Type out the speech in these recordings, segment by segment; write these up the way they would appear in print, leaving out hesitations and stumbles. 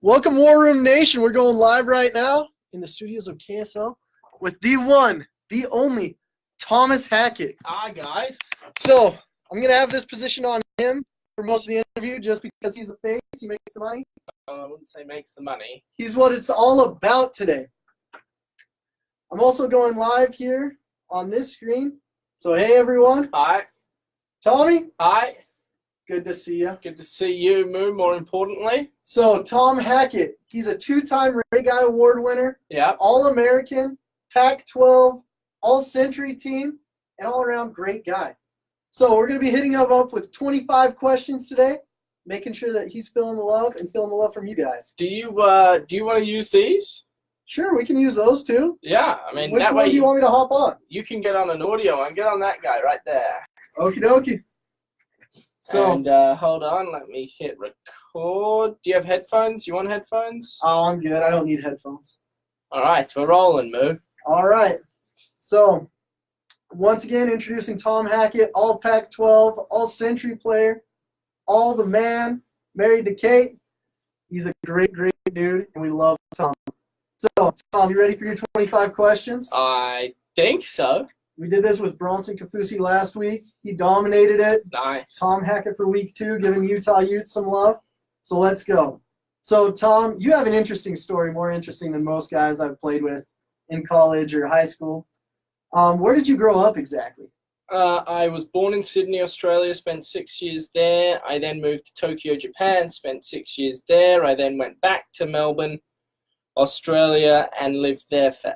Welcome, War Room Nation. We're going live right now in the studios of KSL with the one, the only, Thomas Hackett. Hi, guys. So I'm going to have this position on him for most of the interview just because he's the face. He makes the money. I wouldn't say makes the money. He's what it's all about today. I'm also going live here on this screen. So, hey, everyone. Hi. Tommy. Hi. Good to see you. Good to see you, Moo, more importantly. So, Tom Hackett, he's a two-time Ray Guy Award winner. Yeah. All-American, Pac-12, All-Century team, and all-around great guy. So we're going to be hitting him up with 25 questions today, making sure that he's feeling the love and feeling the love from you guys. Do you want to use these? Sure, we can use those too. Yeah, I mean, Which that one way do you want me to hop on? You can get on an audio and get on that guy right there. Okie dokie. So, and hold on, let me hit record. Do you have headphones? You want headphones? oh, I'm good. I don't need headphones. All right, we're rolling, Moo. All right. So, once again, introducing Tom Hackett, all Pac-12, all-century player, all the man, married to Kate. He's a great, great dude, and we love Tom. So, Tom, you ready for your 25 questions? I think so. We did this with Bronson Kafusi last week. He dominated it. Nice. Tom Hackett for week 2, giving Utah Utes some love. So let's go. So, Tom, you have an interesting story, more interesting than most guys I've played with in college or high school. Where did you grow up exactly? I was born in Sydney, Australia, spent 6 years there. I then moved to Tokyo, Japan, spent 6 years there. I then went back to Melbourne, Australia, and lived there for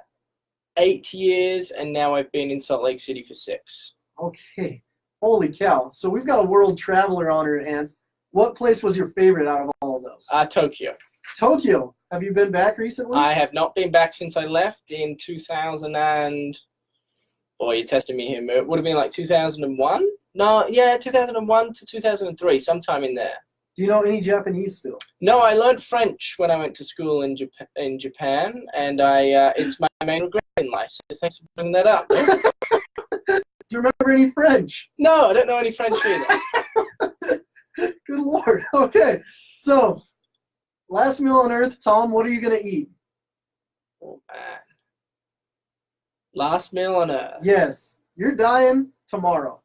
8 years, and now I've been in Salt Lake City for 6. Okay. Holy cow. So we've got a world traveler on our hands. What place was your favorite out of all of those? Tokyo. Tokyo. Have you been back recently? I have not been back since I left in 2000 and... Boy, you're testing me here, Mo. It would have been like 2001? No, yeah, 2001 to 2003, sometime in there. Do you know any Japanese still? No, I learned French when I went to school in Japan, and it's my main regret in life, so thanks for bringing that up. Do you remember any French? No, I don't know any French either. Good Lord. Okay, so last meal on Earth, Tom, what are you going to eat? Oh, man. Last meal on Earth. Yes, you're dying tomorrow.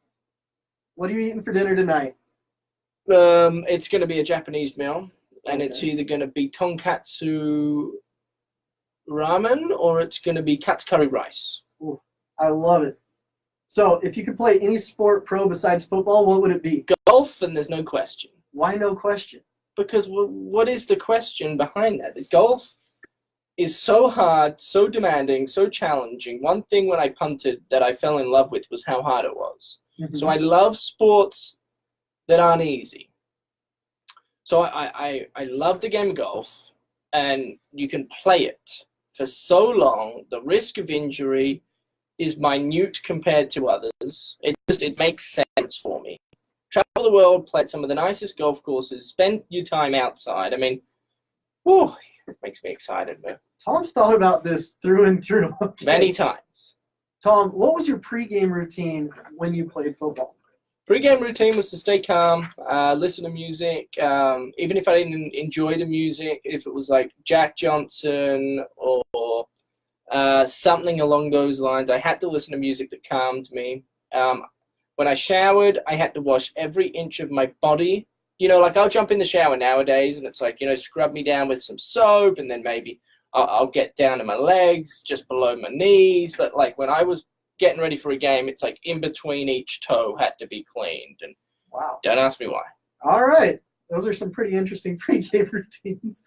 What are you eating for dinner tonight? It's going to be a Japanese meal, and Okay. It's either going to be tonkatsu ramen or it's going to be katsu curry rice. Ooh, I love it. So, if you could play any sport pro besides football, what would it be? Golf, and there's no question. Why no question? Because what is the question behind that? The golf is so hard, so demanding, so challenging. One thing when I punted that I fell in love with was how hard it was. Mm-hmm. So I love sports that aren't easy. So I love the game of golf, and you can play it for so long. The risk of injury is minute compared to others. It makes sense for me. Travel the world, play at some of the nicest golf courses, spend your time outside. I mean, whew, it makes me excited, man. Tom's thought about this through and through. Okay. Many times. Tom, what was your pregame routine when you played football? Pre-game routine was to stay calm, listen to music, even if I didn't enjoy the music, if it was like Jack Johnson or something along those lines, I had to listen to music that calmed me. When I showered, I had to wash every inch of my body. You know, like I'll jump in the shower nowadays and it's like, you know, scrub me down with some soap and then maybe I'll get down to my legs, just below my knees. But like when I was getting ready for a game, it's like in between each toe had to be cleaned. And wow. Don't ask me why. All right. Those are some pretty interesting pregame routines.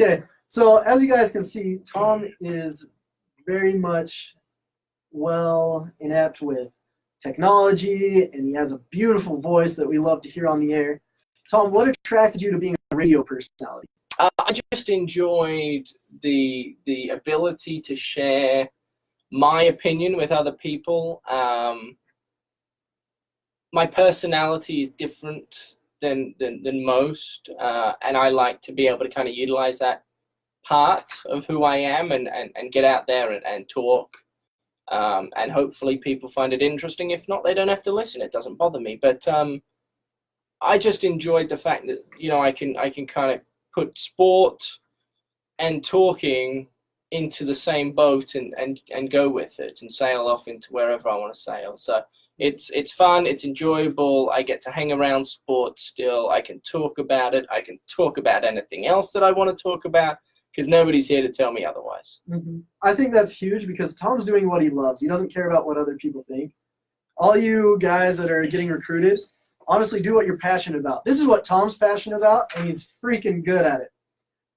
Okay. So as you guys can see, Tom is very much well inept with technology, and he has a beautiful voice that we love to hear on the air. Tom, what attracted you to being a radio personality? I just enjoyed the ability to share my opinion with other people. My personality is different than most, and I like to be able to kind of utilize that part of who I am and get out there and talk. And hopefully people find it interesting. If not, they don't have to listen. It doesn't bother me. But I just enjoyed the fact that, you know, I can kind of put sport and talking into the same boat and go with it and sail off into wherever I want to sail. So it's fun, it's enjoyable. I get to hang around sports still. I can talk about it. I can talk about anything else that I want to talk about because nobody's here to tell me otherwise. Mm-hmm. I think that's huge because Tom's doing what he loves. He doesn't care about what other people think. All you guys that are getting recruited, honestly, do what you're passionate about. This is what Tom's passionate about, and he's freaking good at it.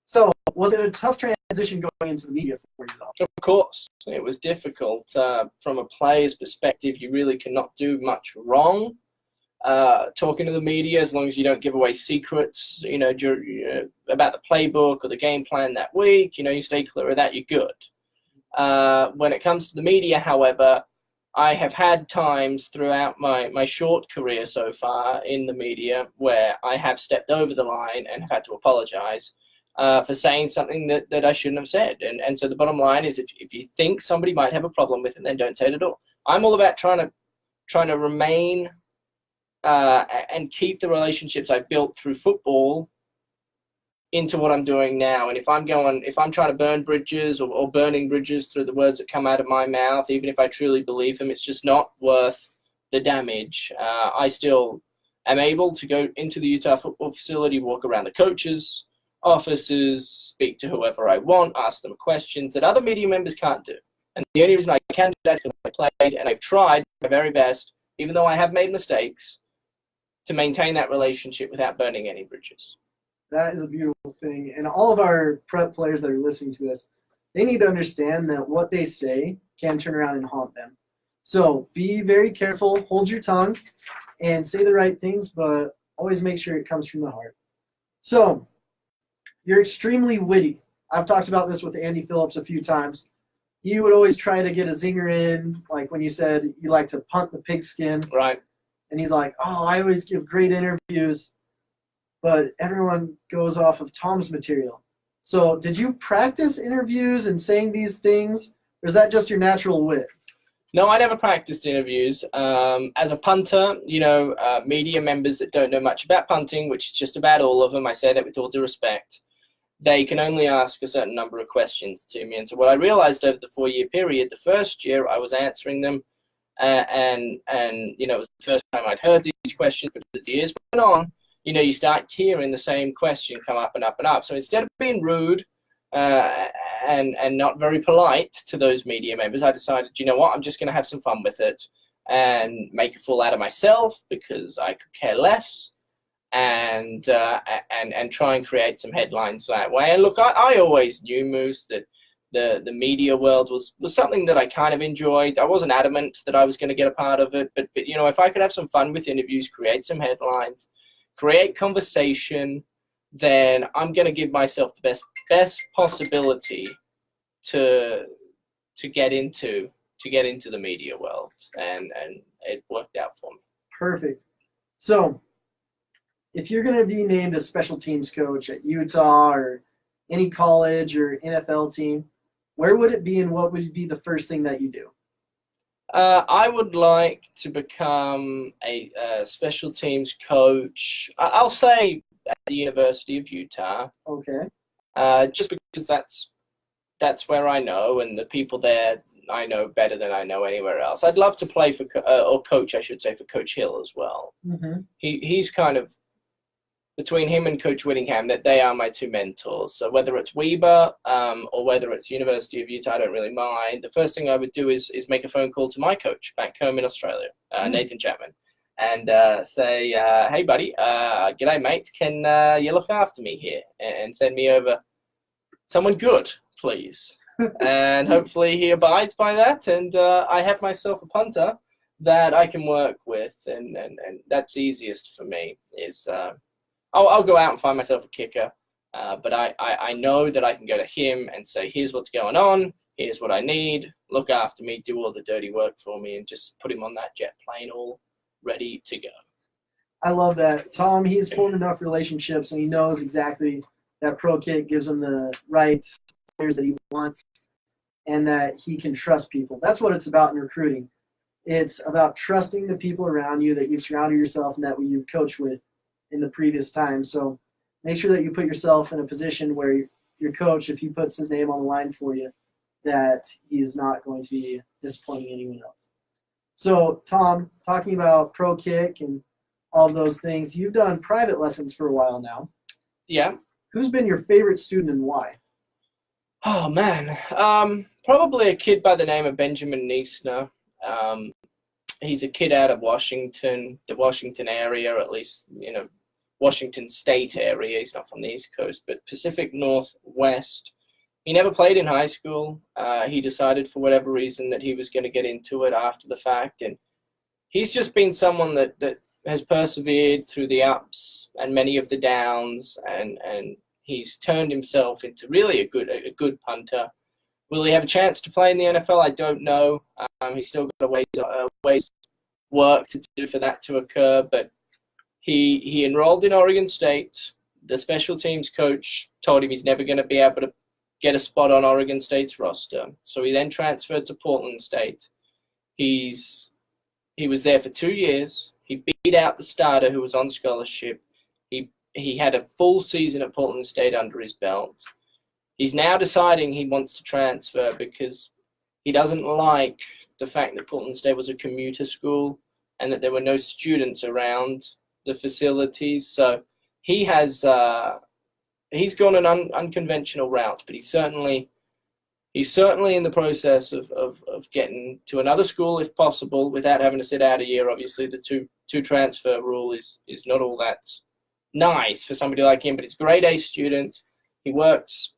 So, was it a tough transition going into the media for you, though? Of course, it was difficult. From a player's perspective, you really cannot do much wrong. Talking to the media, as long as you don't give away secrets, about the playbook or the game plan that week, you stay clear of that, you're good. When it comes to the media, however, I have had times throughout my short career so far in the media where I have stepped over the line and have had to apologize for saying something that I shouldn't have said. And so the bottom line is if you think somebody might have a problem with it, then don't say it at all. I'm all about trying to remain and keep the relationships I've built through football into what I'm doing now. And if I'm trying to burn bridges or burning bridges through the words that come out of my mouth, even if I truly believe them, it's just not worth the damage. I still am able to go into the Utah football facility, walk around the coaches' offices, speak to whoever I want, ask them questions that other media members can't do. And the only reason I can do that is because I played and I've tried my very best, even though I have made mistakes, to maintain that relationship without burning any bridges. That is a beautiful thing. And all of our prep players that are listening to this, they need to understand that what they say can turn around and haunt them. So be very careful, hold your tongue, and say the right things, but always make sure it comes from the heart. So you're extremely witty. I've talked about this with Andy Phillips a few times. He would always try to get a zinger in, like when you said you like to punt the pigskin. Right. And he's like, oh, I always give great interviews, but everyone goes off of Tom's material. So did you practice interviews and saying these things, or is that just your natural wit? No, I never practiced interviews. As a punter, media members that don't know much about punting, which is just about all of them, I say that with all due respect, they can only ask a certain number of questions to me. And so what I realized over the 4-year period, the first year I was answering them, and it was the first time I'd heard these questions, but as the years went on, you start hearing the same question come up and up and up. So instead of being rude and not very polite to those media members, I decided, you know what, I'm just going to have some fun with it and make a fool out of myself because I could care less, and try and create some headlines that way. And look, I always knew, Moose, that the media world was something that I kind of enjoyed. I wasn't adamant that I was going to get a part of it, but if I could have some fun with interviews, create some headlines, create conversation, then I'm going to give myself the best possibility to get into the media world, and it worked out for me. Perfect. So if you're going to be named a special teams coach at Utah or any college or NFL team, where would it be and what would be the first thing that you do? I would like to become a special teams coach. I'll say at the University of Utah. Okay. Just because that's where I know, and the people there I know better than I know anywhere else. I'd love to play for or coach, I should say, for Coach Hill as well. Mm-hmm. He's kind of between him and Coach Whittingham, that they are my two mentors. So whether it's Weber or whether it's University of Utah, I don't really mind. The first thing I would do is make a phone call to my coach back home in Australia, Nathan Chapman, and say, hey, buddy, g'day, mate. Can you look after me here and send me over someone good, please? And hopefully he abides by that, and I have myself a punter that I can work with, and that's easiest for me is I'll go out and find myself a kicker, but I know that I can go to him and say, here's what's going on, here's what I need, look after me, do all the dirty work for me, and just put him on that jet plane all ready to go. I love that. Tom, he's formed enough relationships, and he knows exactly that pro kit gives him the right players that he wants and that he can trust people. That's what it's about in recruiting. It's about trusting the people around you that you've surrounded yourself and that you've coached with in the previous time. So make sure that you put yourself in a position where your coach, if he puts his name on the line for you, that he's not going to be disappointing anyone else. So, Tom, talking about pro kick and all of those things, you've done private lessons for a while now. Yeah. Who's been your favorite student and why? Oh, man. Probably a kid by the name of Benjamin Neesner. He's a kid out of Washington, the Washington area, or at least, Washington State area. He's not from the East Coast, but Pacific Northwest. He never played in high school. He decided for whatever reason that he was going to get into it after the fact. And he's just been someone that has persevered through the ups and many of the downs, and he's turned himself into really a good punter. Will he have a chance to play in the NFL? I don't know. He's still got a ways work to do for that to occur, but he enrolled in Oregon State. The special teams coach told him he's never going to be able to get a spot on Oregon State's roster. So he then transferred to Portland State. He was there for 2 years. He beat out the starter who was on scholarship. He had a full season at Portland State under his belt. He's now deciding he wants to transfer because he doesn't like the fact that Portland State was a commuter school and that there were no students around the facilities. So he has he's gone an unconventional route, but he's certainly in the process of getting to another school if possible without having to sit out a year. Obviously, the two transfer rule is not all that nice for somebody like him, but he's a grade A student. He works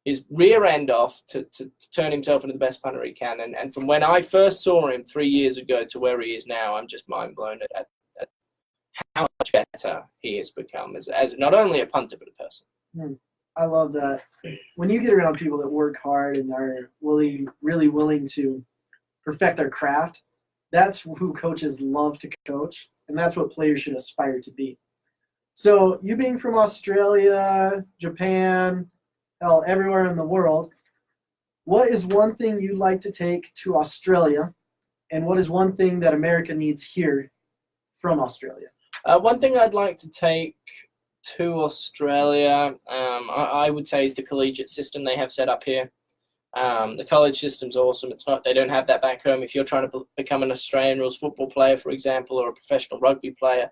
his rear end off to turn himself into the best punter he can. And from when I first saw him 3 years ago to where he is now, I'm just mind blown at how much better he has become as not only a punter but a person. I love that. When you get around people that work hard and are really willing to perfect their craft, that's who coaches love to coach, and that's what players should aspire to be. So you being from Australia, Japan, hell, everywhere in the world, what is one thing you'd like to take to Australia, and what is one thing that America needs here from Australia? One thing I'd like to take to Australia, I would say, is the collegiate system they have set up here. The college system's awesome. They don't have that back home. If you're trying to become an Australian rules football player, for example, or a professional rugby player,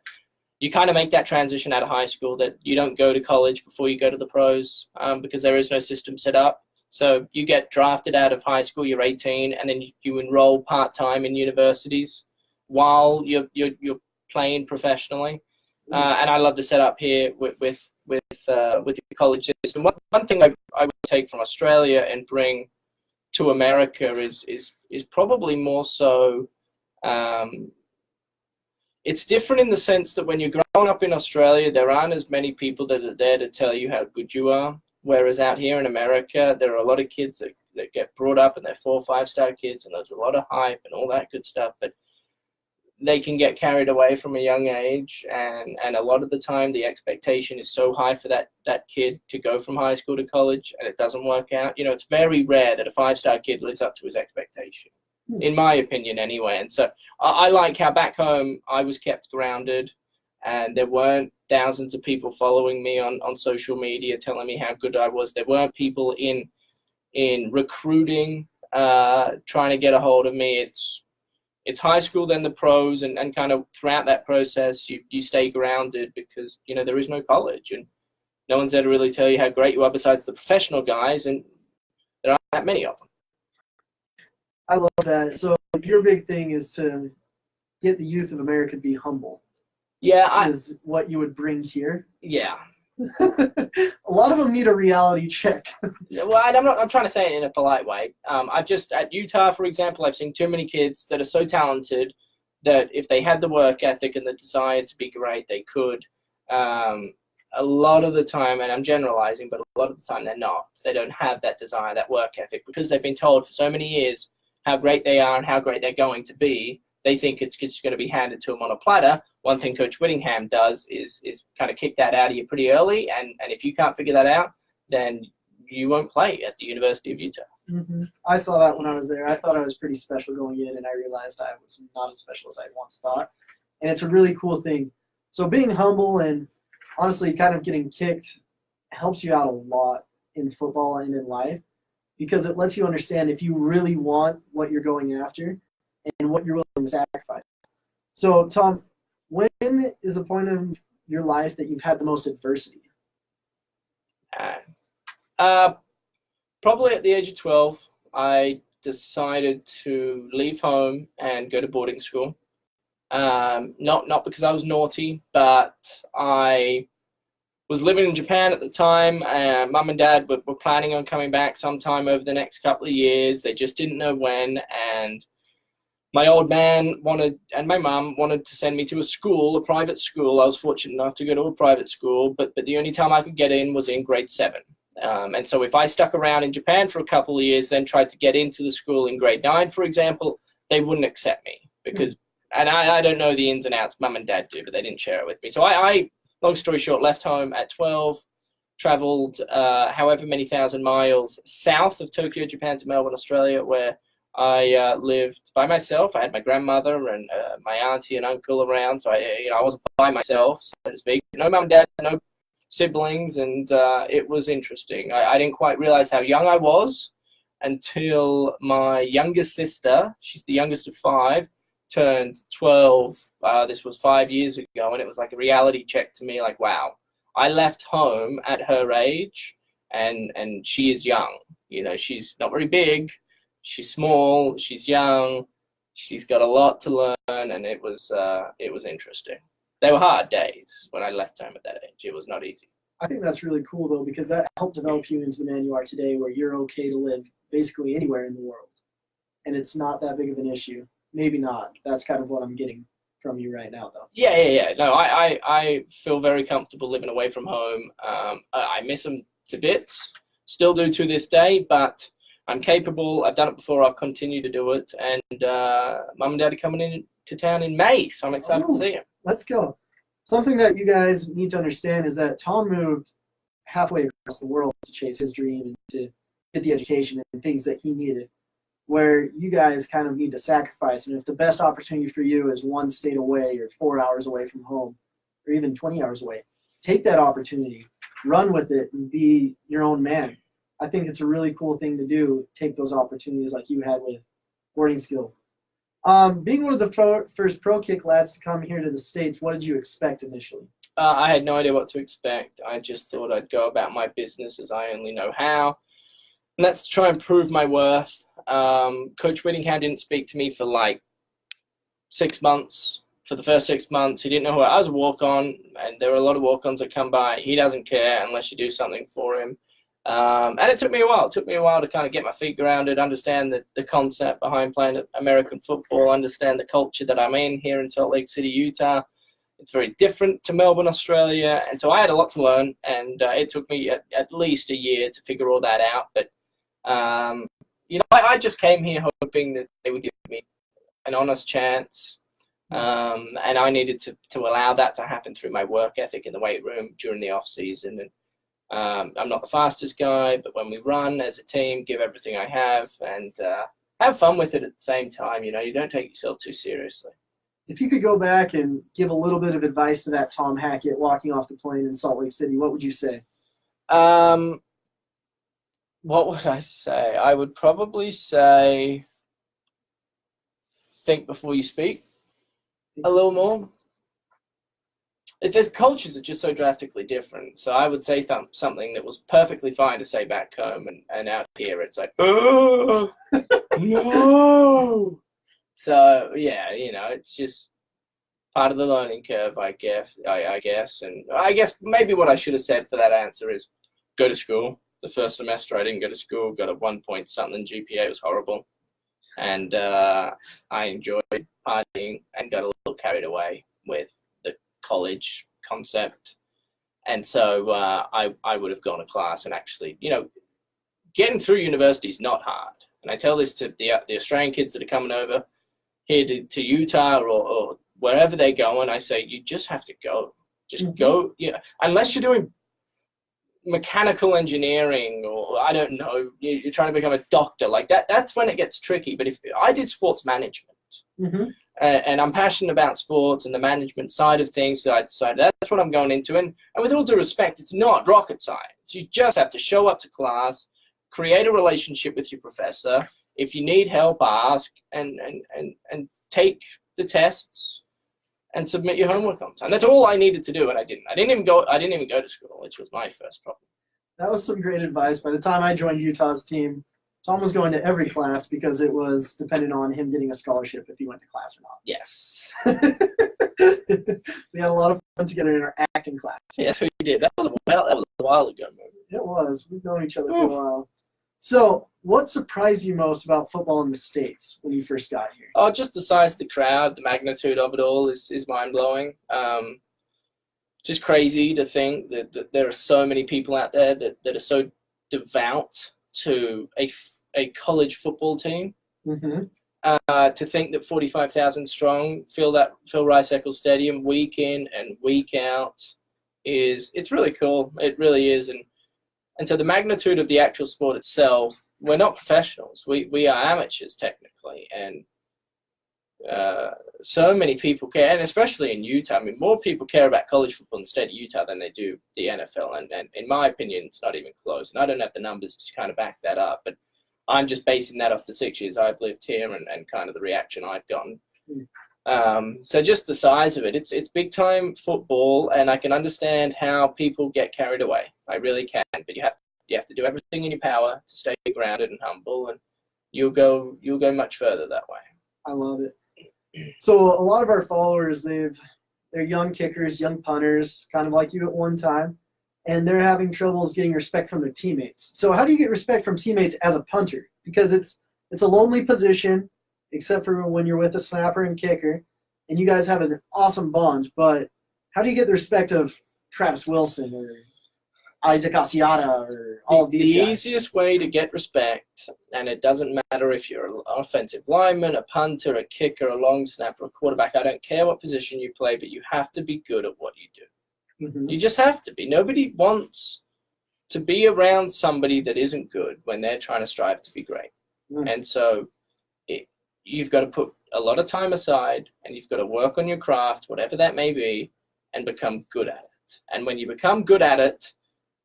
you kind of make that transition out of high school, that you don't go to college before you go to the pros, because there is no system set up. So you get drafted out of high school, you're 18, and then you enroll part-time in universities while you're playing professionally. And I love the setup here with the college system. One thing I would take from Australia and bring to America is probably more so. It's different in the sense that when you're growing up in Australia, there aren't as many people that are there to tell you how good you are. Whereas out here in America, there are a lot of kids that get brought up and they're 4 or 5-star kids, and there's a lot of hype and all that good stuff. But they can get carried away from a young age, and a lot of the time the expectation is so high for that kid to go from high school to college, and it doesn't work out. It's very rare that a 5-star kid lives up to his expectation, in my opinion anyway. And so I like how back home I was kept grounded, and there weren't thousands of people following me on social media telling me how good I was. There weren't people in recruiting trying to get a hold of me. It's high school, then the pros, and kind of throughout that process, you stay grounded because, there is no college, and no one's there to really tell you how great you are besides the professional guys, and there aren't that many of them. I love that. So your big thing is to get the youth of America to be humble. Yeah. Is what you would bring here. Yeah. A lot of them need a reality check. Well, I'm trying to say it in a polite way. At Utah, for example, I've seen too many kids that are so talented that if they had the work ethic and the desire to be great, they could. A lot of the time, and I'm generalizing, but a lot of the time they're not. They don't have that desire, that work ethic, because they've been told for so many years how great they are and how great they're going to be. They think it's just going to be handed to them on a platter. One thing Coach Whittingham does is kind of kick that out of you pretty early, and if you can't figure that out, then you won't play at the University of Utah. Mm-hmm. I saw that when I was there. I thought I was pretty special going in, and I realized I was not as special as I once thought. And it's a really cool thing. So being humble and honestly kind of getting kicked helps you out a lot in football and in life, because it lets you understand if you really want what you're going after and what you're willing to sacrifice. So, Tom, when is the point of your life that you've had the most adversity? Probably at the age of 12, I decided to leave home and go to boarding school. Not because I was naughty, but I was living in Japan at the time. Mum and Dad were planning on coming back sometime over the next couple of years. They just didn't know when, and my old man and my mum wanted to send me to a private school. I was fortunate enough to go to a private school, but the only time I could get in was in grade 7. And so if I stuck around in Japan for a couple of years, then tried to get into the school in grade 9, for example, they wouldn't accept me because, and I don't know the ins and outs. Mum and Dad do, but they didn't share it with me. So I long story short, left home at 12, traveled however many thousand miles south of Tokyo, Japan to Melbourne, Australia, where I lived by myself. I had my grandmother and my auntie and uncle around, so I wasn't by myself, so to speak. No mum and dad, no siblings, and it was interesting. I didn't quite realize how young I was until my youngest sister, she's the youngest of 5, turned 12. This was 5 years ago, and it was like a reality check to me, like, wow, I left home at her age, and she is young. She's not very big. She's small, she's young, she's got a lot to learn, and it was interesting. They were hard days when I left home at that age. It was not easy. I think that's really cool, though, because that helped develop you into the man you are today, where you're okay to live basically anywhere in the world, and it's not that big of an issue. Maybe not. That's kind of what I'm getting from you right now, though. Yeah. No, I feel very comfortable living away from home. I miss them to bits, still do to this day, but I'm capable. I've done it before. I'll continue to do it. And Mum and Dad are coming into town in May, so I'm excited to see them. Let's go. Something that you guys need to understand is that Tom moved halfway across the world to chase his dream and to get the education and things that he needed, where you guys kind of need to sacrifice. And if the best opportunity for you is 1 state away or 4 hours away from home or even 20 hours away, take that opportunity, run with it, and be your own man. I think it's a really cool thing to do, take those opportunities like you had with boarding school. Being one of the first pro kick lads to come here to the States, what did you expect initially? I had no idea what to expect. I just thought I'd go about my business as I only know how. And that's to try and prove my worth. Coach Whittingham didn't speak to me for like 6 months. For the first 6 months, he didn't know who I was. A walk-on, and there were a lot of walk-ons that come by. He doesn't care unless you do something for him. And it took me a while. It took me a while to kind of get my feet grounded, understand the concept behind playing American football, understand the culture that I'm in here in Salt Lake City, Utah. It's very different to Melbourne, Australia. And so I had a lot to learn, and it took me at least a year to figure all that out. But, I just came here hoping that they would give me an honest chance. And I needed to allow that to happen through my work ethic in the weight room during the off season. And I'm not the fastest guy, but when we run as a team, give everything I have and have fun with it at the same time. You don't take yourself too seriously. If you could go back and give a little bit of advice to that Tom Hackett walking off the plane in Salt Lake City, what would you say? What would I say? I would probably say think before you speak a little more. There's cultures are just so drastically different. So I would say something that was perfectly fine to say back home, and out here it's like, oh, no. So yeah, it's just part of the learning curve, I guess. And I guess maybe what I should have said for that answer is go to school. The first semester I didn't go to school, got a 1 point something GPA. It was horrible. And I enjoyed partying and got a little carried away with the college concept. And so I would have gone to class and actually, getting through university is not hard. And I tell this to the Australian kids that are coming over here to Utah or wherever they're going. I say, you just have to go. Just go. Unless you're doing mechanical engineering or I don't know, you're trying to become a doctor like that. That's when it gets tricky. But if I did sports management, and I'm passionate about sports and the management side of things, so I decided that's what I'm going into. And with all due respect, it's not rocket science. You just have to show up to class, create a relationship with your professor. If you need help, ask, and take the tests and submit your homework on time. That's all I needed to do, and I didn't. I didn't even go to school, which was my first problem. That was some great advice. By the time I joined Utah's team, Tom was going to every class because it was dependent on him getting a scholarship if he went to class or not. Yes. We had a lot of fun together in our acting class. Yes, we did. That was a while ago, maybe. It was. We've known each other for a while. So, what surprised you most about football in the States when you first got here? Oh, just the size of the crowd, the magnitude of it all is mind-blowing. Just crazy to think that there are so many people out there that are so devout to a college football team. Mm-hmm. To think that 45,000 strong fill Rice Eccles Stadium week in and week out it's really cool. It really is. And so the magnitude of the actual sport itself, we're not professionals. We are amateurs technically, and so many people care, and especially in Utah. I mean, more people care about college football in the state of Utah than they do the NFL, and in my opinion, it's not even close. And I don't have the numbers to kind of back that up, but I'm just basing that off the 6 years I've lived here and kind of the reaction I've gotten. So just the size of it, it's big time football, and I can understand how people get carried away. I really can, but you have to do everything in your power to stay grounded and humble, and you'll go much further that way. I love it. So a lot of our followers, they're young kickers, young punters, kind of like you at one time, and they're having troubles getting respect from their teammates. So how do you get respect from teammates as a punter? Because it's a lonely position, except for when you're with a snapper and kicker, and you guys have an awesome bond. But how do you get the respect of Travis Wilson or Isaac Asiata or all of these guys? The easiest way to get respect, and it doesn't matter if you're an offensive lineman, a punter, a kicker, a long snapper, a quarterback, I don't care what position you play, but you have to be good at what you do. Mm-hmm. You just have to be. Nobody wants to be around somebody that isn't good when they're trying to strive to be great. Mm-hmm. And so you've got to put a lot of time aside, and you've got to work on your craft, whatever that may be, and become good at it. And when you become good at it,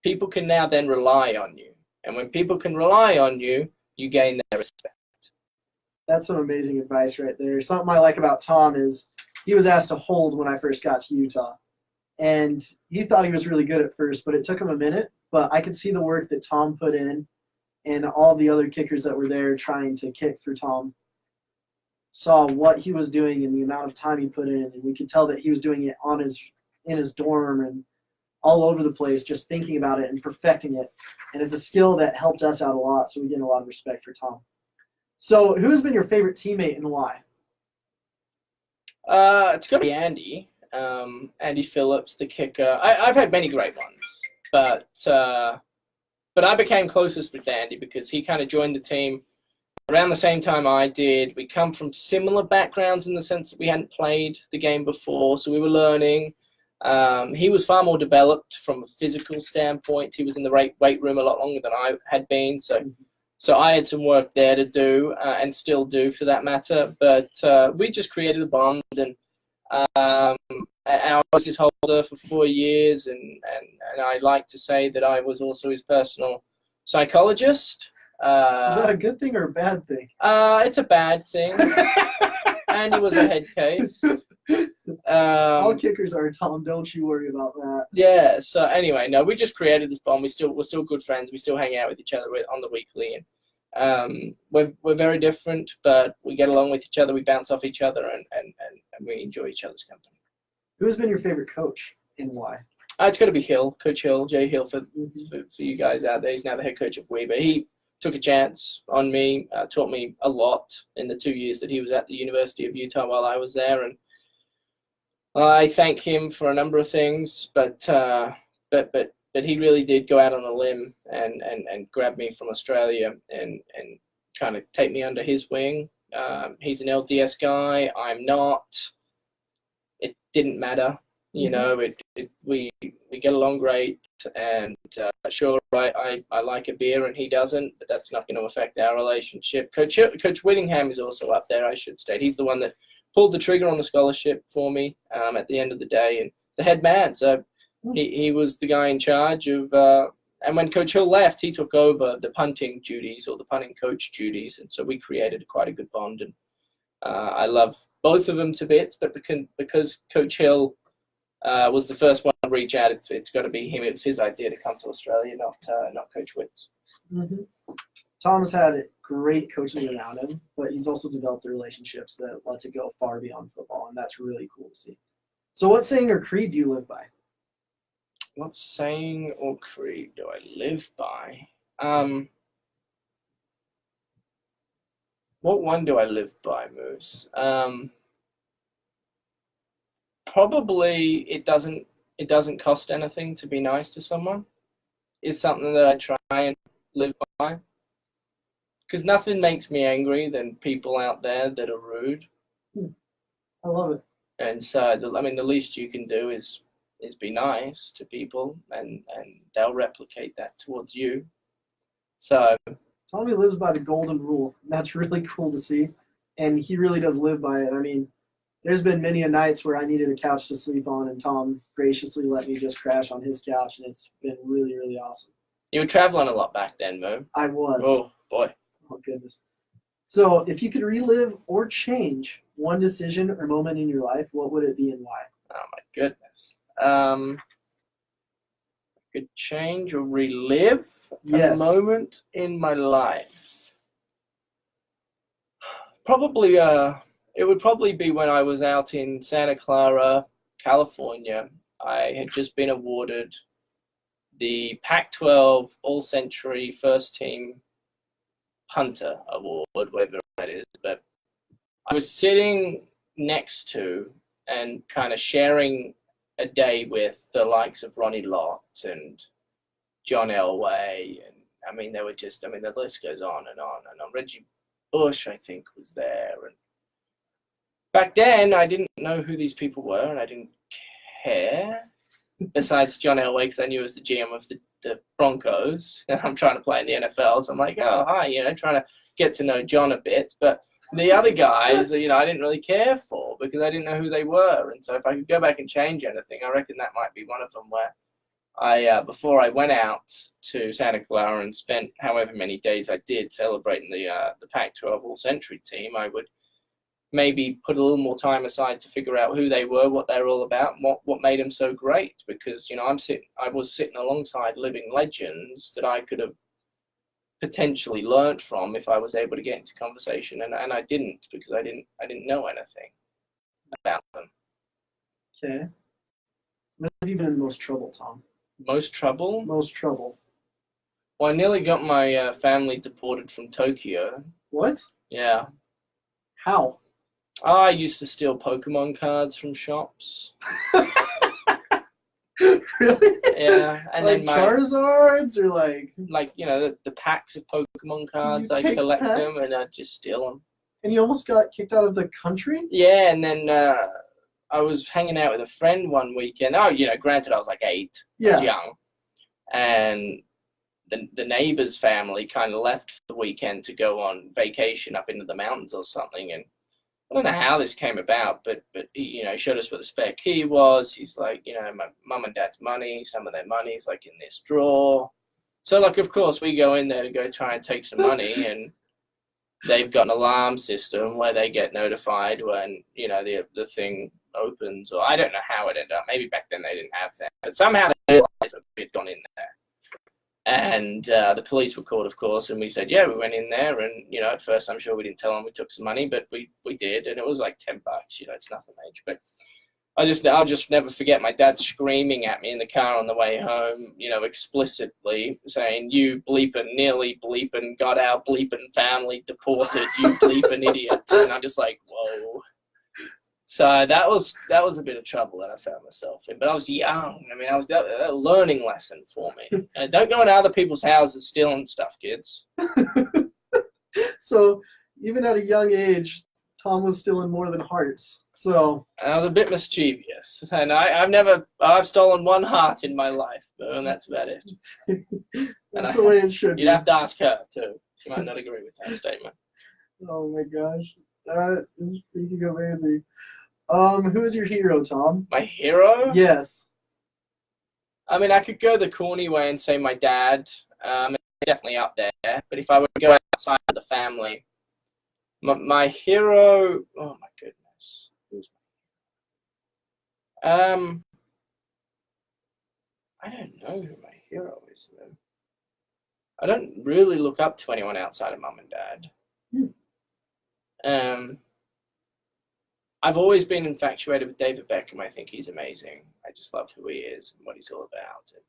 people can now then rely on you. And when people can rely on you, you gain their respect. That's some amazing advice right there. Something I like about Tom is he was asked to hold when I first got to Utah. And he thought he was really good at first, but it took him a minute. But I could see the work that Tom put in, and all the other kickers that were there trying to kick for Tom saw what he was doing and the amount of time he put in. And we could tell that he was doing it in his dorm and all over the place, just thinking about it and perfecting it. And it's a skill that helped us out a lot, so we get a lot of respect for Tom. So who's been your favorite teammate and why? It's got to be Andy. Andy Phillips, the kicker. I've had many great ones, but I became closest with Andy because he kind of joined the team around the same time I did. We come from similar backgrounds in the sense that we hadn't played the game before, so we were learning. He was far more developed from a physical standpoint. He was in the weight room a lot longer than I had been, so I had some work there to do, and still do for that matter. But we just created a bond, and I was his holder for 4 years, and I like to say that I was also his personal psychologist. Is that a good thing or a bad thing? It's a bad thing. And he was a head case. All kickers are, Tom. Don't you worry about that. Yeah. So anyway, no, we just created this bond. We're still good friends. We still hang out with each other on the weekly, and we're very different, but we get along with each other. We bounce off each other, and we enjoy each other's company. Who's been your favorite coach and why? It's got to be Hill, Coach Hill, Jay Hill for you guys out there. He's now the head coach of Weber. He took a chance on me, taught me a lot in the 2 years that he was at the University of Utah while I was there, and I thank him for a number of things, but he really did go out on a limb and grab me from Australia and kind of take me under his wing. He's an LDS guy. I'm not. It didn't matter. You know, we get along great, and sure, I like a beer and he doesn't, but that's not going to affect our relationship. Coach Whittingham is also up there, I should state. He's the one that pulled the trigger on the scholarship for me at the end of the day, and the head man. So he was the guy in charge of. And when Coach Hill left, he took over the punting duties or the punting coach duties, and so we created quite a good bond. And I love both of them to bits, but because Coach Hill was the first one to reach out, it's got to be him. It was his idea to come to Australia, not Coach Witt's. Mm-hmm. Tom's had great coaches around him, but he's also developed the relationships that let it go far beyond football, and that's really cool to see. So what saying or creed do you live by? What saying or creed do I live by? What one do I live by, Moose? Probably it doesn't cost anything to be nice to someone. Is something that I try and live by. Because nothing makes me angry than people out there that are rude. I love it. And so, the least you can do is be nice to people, and they'll replicate that towards you. So Tommy lives by the golden rule. That's really cool to see, and he really does live by it. I mean, there's been many a nights where I needed a couch to sleep on, and Tom graciously let me just crash on his couch, and it's been really, really awesome. You were traveling a lot back then, Mo. I was. Oh, boy. Oh, goodness. So if you could relive or change one decision or moment in your life, what would it be and why? Oh, my goodness. Could change or relive a moment in my life. Probably, it would probably be when I was out in Santa Clara, California. I had just been awarded the Pac-12 All-Century First Team Punter Award, whatever that is. But I was sitting next to and kind of sharing a day with the likes of Ronnie Lott and John Elway, and they were just, the list goes on and on and on. Reggie Bush, I think, was there, and back then I didn't know who these people were, and I didn't care. Besides John Elway, because I knew he was the GM of the Broncos, and I'm trying to play in the NFL, so I'm like, oh hi, trying to get to know John a bit, but the other guys, I didn't really care for because I didn't know who they were. And so if I could go back and change anything, I reckon that might be one of them where I, before I went out to Santa Clara and spent however many days I did celebrating the Pac-12 All-Century team, I would maybe put a little more time aside to figure out who they were, what they're all about, and what made them so great. Because, I was sitting alongside living legends that I could have potentially learned from if I was able to get into conversation, and I didn't, because I didn't know anything about them. Okay. When have you been in the most trouble, Tom? Most trouble? Most trouble. Well, I nearly got my family deported from Tokyo. What? Yeah. How? I used to steal Pokemon cards from shops. Really? Yeah, and like then Charizards or like the packs of Pokemon cards. I collect them and I just steal them. And you almost got kicked out of the country? Yeah, and then I was hanging out with a friend one weekend. Oh, granted I was like 8, I was young, and the neighbor's family kind of left for the weekend to go on vacation up into the mountains or something, and I don't know how this came about, but he, showed us where the spare key was. He's like, my mum and dad's money, some of their money is like in this drawer. So of course we go in there to go try and take some money, and they've got an alarm system where they get notified when, the thing opens, or I don't know how it ended up. Maybe back then they didn't have that, but somehow they realized that we had gone in there. And the police were called, of course, and we said, yeah, we went in there, and, at first I'm sure we didn't tell them we took some money, but we did, and it was like $10, it's nothing major. But I'll just never forget my dad screaming at me in the car on the way home, explicitly saying, you bleeping, nearly bleeping, got our bleeping family deported, you bleeping idiot. And I'm just like, whoa. So that was a bit of trouble that I found myself in. But I was young. I was a learning lesson for me. Don't go into other people's houses stealing stuff, kids. So even at a young age, Tom was stealing more than hearts. So I was a bit mischievous, and I've stolen one heart in my life, and that's about it. That's the way it should be. You'd have to ask her too. She might not agree with that statement. Oh my gosh. That is freaking amazing. Who is your hero, Tom? My hero? Yes. I mean, I could go the corny way and say my dad. It's definitely up there. But if I were to go outside of the family, my hero. Oh my goodness. Who's I don't know who my hero is though. I don't really look up to anyone outside of mum and dad. I've always been infatuated with David Beckham. I think he's amazing. I just love who he is and what he's all about. And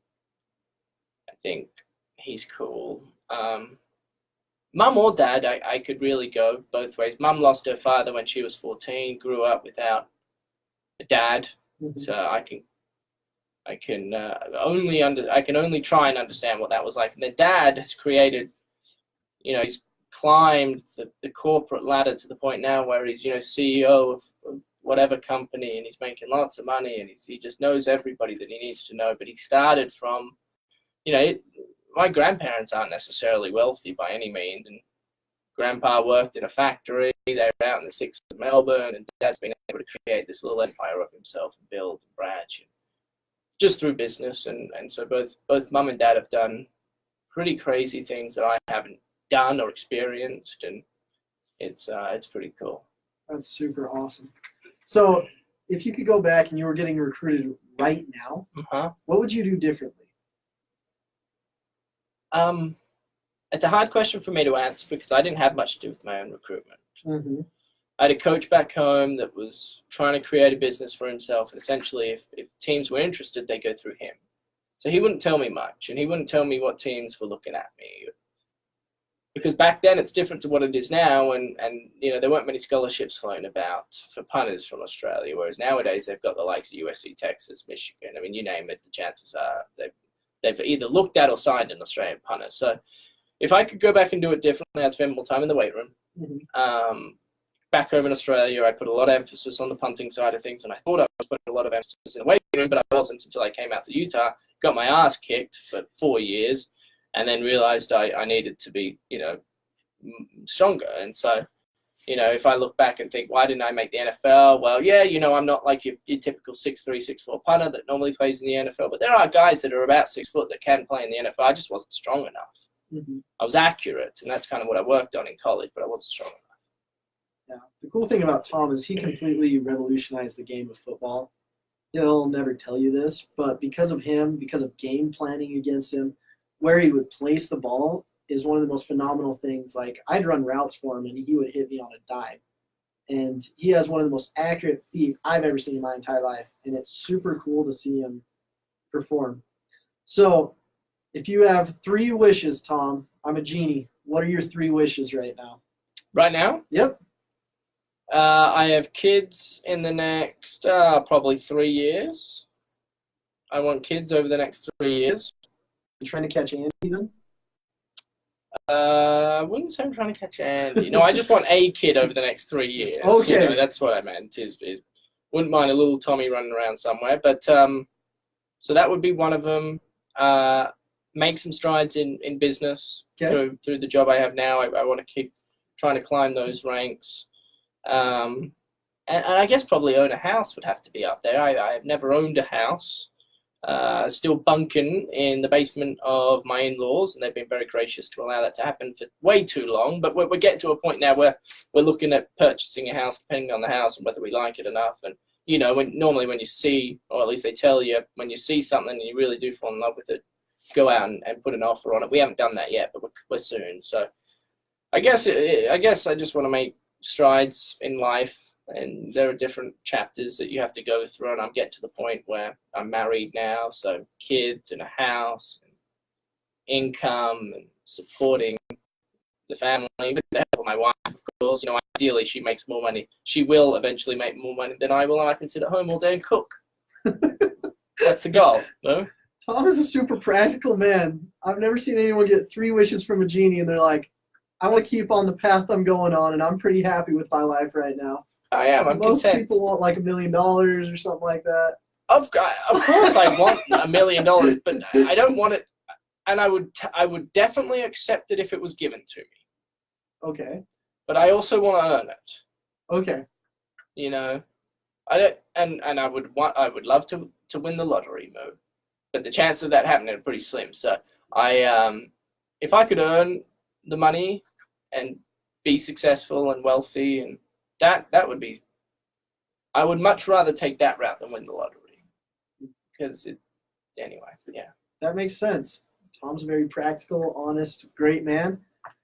I think he's cool. Mum or dad, I could really go both ways. Mum lost her father when she was 14, grew up without a dad, so I can only try and understand what that was like. And the dad has created, he's climbed the corporate ladder to the point now where he's, CEO of whatever company, and he's making lots of money, and he just knows everybody that he needs to know. But he started from, my grandparents aren't necessarily wealthy by any means, and Grandpa worked in a factory. They were out in the sticks of Melbourne, and Dad's been able to create this little empire of himself and build and branch, just through business. And so both Mum and Dad have done pretty crazy things that I haven't done or experienced, and it's pretty cool. That's super awesome. So if you could go back and you were getting recruited right now, what would you do differently? It's a hard question for me to answer because I didn't have much to do with my own recruitment. I had a coach back home that was trying to create a business for himself, and essentially if teams were interested, they go through him. So he wouldn't tell me much, and he wouldn't tell me what teams were looking at me. Because back then it's different to what it is now, and there weren't many scholarships flown about for punters from Australia, whereas nowadays they've got the likes of USC, Texas, Michigan. I mean, you name it, the chances are they've either looked at or signed an Australian punter. So if I could go back and do it differently, I'd spend more time in the weight room. Back home in Australia, I put a lot of emphasis on the punting side of things, and I thought I was putting a lot of emphasis in the weight room, but I wasn't until I came out to Utah, got my ass kicked for 4 years, and then realized I needed to be, stronger. And so, if I look back and think, why didn't I make the NFL? Well, yeah, I'm not like your typical 6'3", 6'4" punter that normally plays in the NFL, but there are guys that are about 6 foot that can play in the NFL. I just wasn't strong enough. I was accurate, and that's kind of what I worked on in college, but I wasn't strong enough. Yeah. The cool thing about Tom is he completely revolutionized the game of football. He'll never tell you this, but because of him, because of game planning against him, where he would place the ball is one of the most phenomenal things. Like, I'd run routes for him, and he would hit me on a dive. And he has one of the most accurate feet I've ever seen in my entire life, and it's super cool to see him perform. So, if you have 3 wishes, Tom, I'm a genie. What are your 3 wishes right now? Right now? Yep. I have kids in the next probably 3 years. I want kids over the next 3 years. You trying to catch Andy then? I wouldn't say I'm trying to catch Andy. No, I just want a kid over the next 3 years. Okay. That's what I meant. Wouldn't mind a little Tommy running around somewhere. But so that would be one of them. Make some strides in business through the job I have now. I want to keep trying to climb those ranks. And I guess probably own a house would have to be up there. I have never owned a house. Still bunking in the basement of my in-laws, and they've been very gracious to allow that to happen for way too long. But we're getting to a point now where we're looking at purchasing a house, depending on the house and whether we like it enough. And normally when you see, or at least they tell you, when you see something and you really do fall in love with it, go out and put an offer on it. We haven't done that yet, but we're soon. So I guess I just want to make strides in life, and there are different chapters that you have to go through, and I'm getting to the point where I'm married now, so kids and a house and income and supporting the family with the help of my wife, of course. Ideally she makes more money. She will eventually make more money than I will, and I can sit at home all day and cook. That's the goal, no? Tom is a super practical man. I've never seen anyone get 3 wishes from a genie and they're like, I want to keep on the path I'm going on, and I'm pretty happy with my life right now. I am. I'm Most content. people want like $1 million or something like that. Of course I want $1 million, but I don't want it, and I would definitely accept it if it was given to me. Okay. But I also want to earn it. Okay. You know, I don't, and I would love to win the lottery, Mo, but the chance of that happening are pretty slim. So if I could earn the money and be successful and wealthy, and that would be, I would much rather take that route than win the lottery, because anyway, yeah. That makes sense. Tom's a very practical, honest, great man.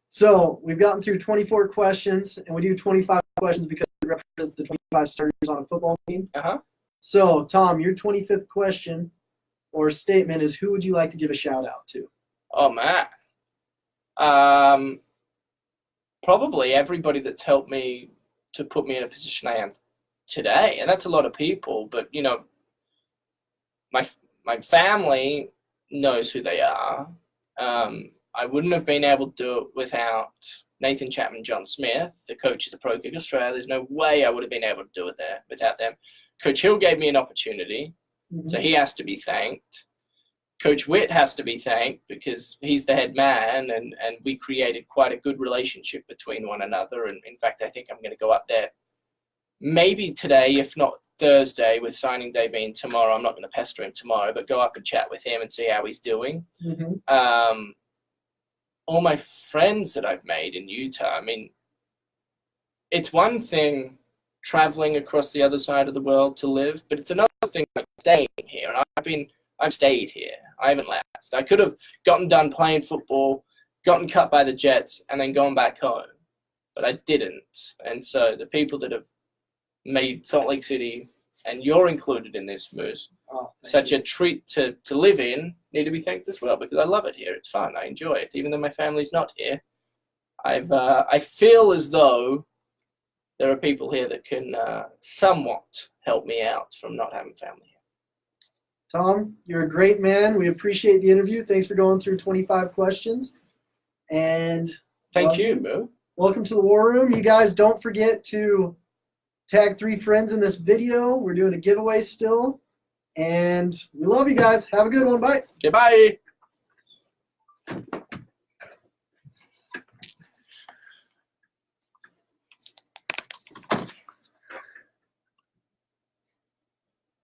So we've gotten through 24 questions, and we do 25 questions because it represents the 25 starters on a football team. Uh-huh. So, Tom, your 25th question or statement is, who would you like to give a shout-out to? Oh, man. Probably everybody that's helped me to put me in a position I am today. And that's a lot of people, but, you know, my family knows who they are. I wouldn't have been able to do it without Nathan Chapman, John Smith, the coaches of Pro Kick Australia. There's no way I would have been able to do it there without them. Coach Hill gave me an opportunity, so he has to be thanked. Coach Witt has to be thanked because he's the head man, and we created quite a good relationship between one another. And in fact, I think I'm going to go up there maybe today, if not Thursday, with signing day being tomorrow. I'm not going to pester him tomorrow, but go up and chat with him and see how he's doing. All my friends that I've made in Utah, I mean, it's one thing traveling across the other side of the world to live, but it's another thing like staying here. And I've stayed here. I haven't left. I could have gotten done playing football, gotten cut by the Jets, and then gone back home, but I didn't. And so the people that have made Salt Lake City, and you're included in this, Moose, such a treat to live in, need to be thanked as well, because I love it here. It's fun. I enjoy it. Even though my family's not here, I feel as though there are people here that can somewhat help me out from not having family here. Tom, you're a great man. We appreciate the interview. Thanks for going through 25 questions. And thank you, Moo. Welcome to the War Room. You guys don't forget to tag 3 friends in this video. We're doing a giveaway still. And we love you guys. Have a good one. Bye. Goodbye.